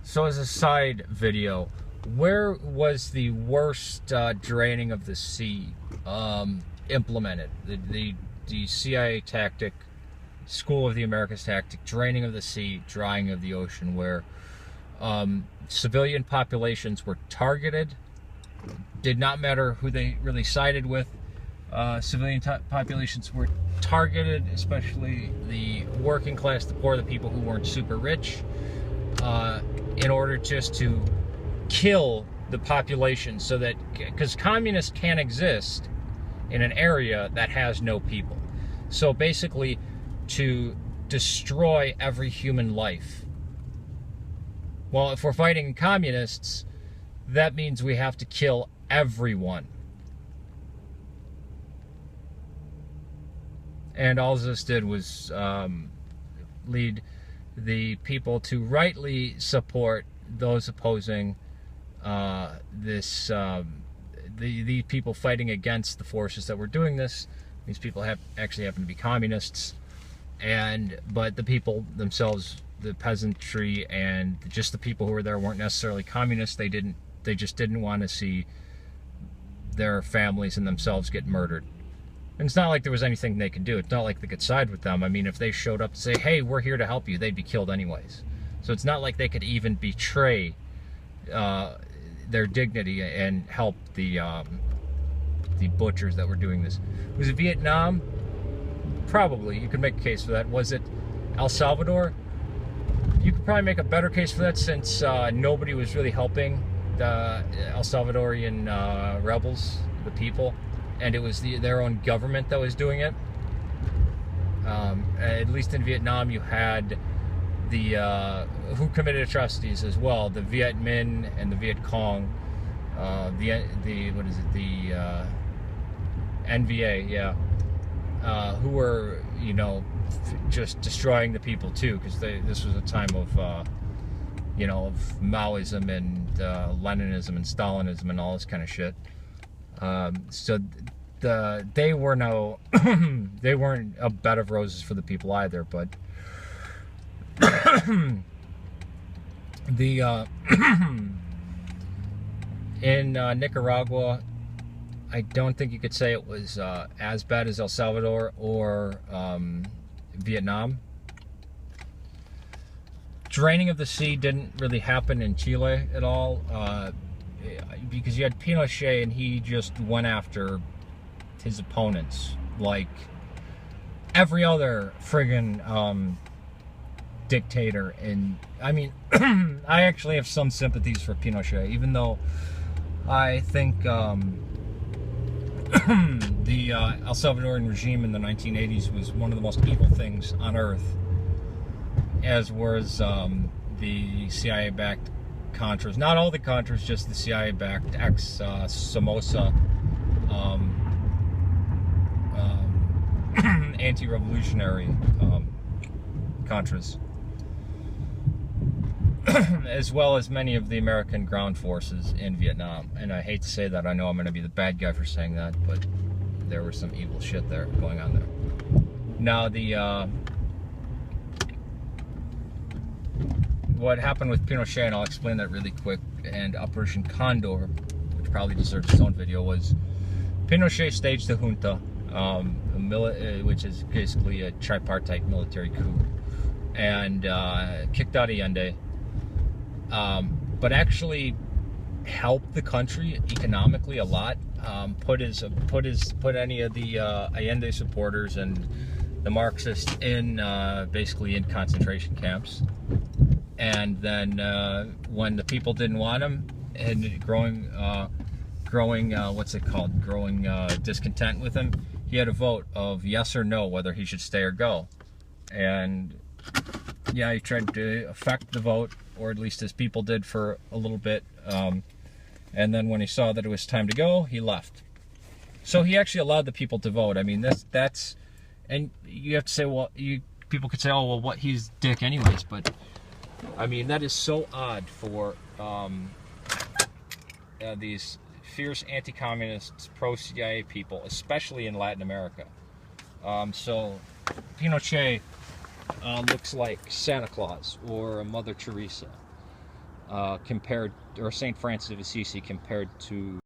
So as a side video, where was the worst draining of the sea implemented? The CIA tactic, School of the Americas tactic, draining of the sea, drying of the ocean, where civilian populations were targeted. Did not matter who they really sided with. Civilian populations were targeted, especially the working class, the poor, the people who weren't super rich, in order just to kill the population, so that, because communists can't exist in an area that has no people. So basically, to destroy every human life. Well, if we're fighting communists, that means we have to kill everyone. And all this did was lead the people to rightly support those opposing the people fighting against the forces that were doing this. These people actually happen to be communists, but the people themselves, the peasantry and just the people who were there, weren't necessarily communists. They just didn't want to see their families and themselves get murdered. And it's not like there was anything they could do. It's not like they could side with them. I mean, if they showed up to say, hey, we're here to help you, they'd be killed anyways. So it's not like they could even betray their dignity and help the butchers that were doing this. Was it Vietnam? Probably. You could make a case for that. Was it El Salvador? You could probably make a better case for that, since nobody was really helping the El Salvadorian rebels, the people. And it was their own government that was doing it. At least in Vietnam, you had who committed atrocities as well, the Viet Minh and the Viet Cong, NVA, yeah, who were, just destroying the people too, because this was a time of of Maoism and Leninism and Stalinism and all this kind of shit. So they were they weren't a bed of roses for the people either, but in Nicaragua, I don't think you could say it was as bad as El Salvador or Vietnam. Draining of the sea didn't really happen in Chile at all, because you had Pinochet, and he just went after his opponents like every other friggin' dictator. And I mean, I actually have some sympathies for Pinochet, even though I think the El Salvadorian regime in the 1980s was one of the most evil things on earth, as was the CIA-backed Contras. Not all the Contras, just the CIA-backed ex-Somoza anti-revolutionary Contras, as well as many of the American ground forces in Vietnam. And I hate to say that, I know I'm going to be the bad guy for saying that, but there was some evil shit there going on there. Now, what happened with Pinochet, and I'll explain that really quick, and Operation Condor, which probably deserves its own video, was Pinochet staged the junta, which is basically a tripartite military coup, and kicked out Allende, but actually helped the country economically a lot. Put any of the Allende supporters and the Marxists basically in concentration camps. And then when the people didn't want him, and growing discontent with him, he had a vote of yes or no whether he should stay or go. And yeah, he tried to affect the vote, or at least his people did for a little bit. And then when he saw that it was time to go, he left. So he actually allowed the people to vote. I mean, that's, and you have to say, well, people could say, oh, well, what, he's dick anyways, but I mean, that is so odd for these fierce anti-communist, pro-CIA people, especially in Latin America. So Pinochet looks like Santa Claus or Mother Teresa. compared, or St. Francis of Assisi compared to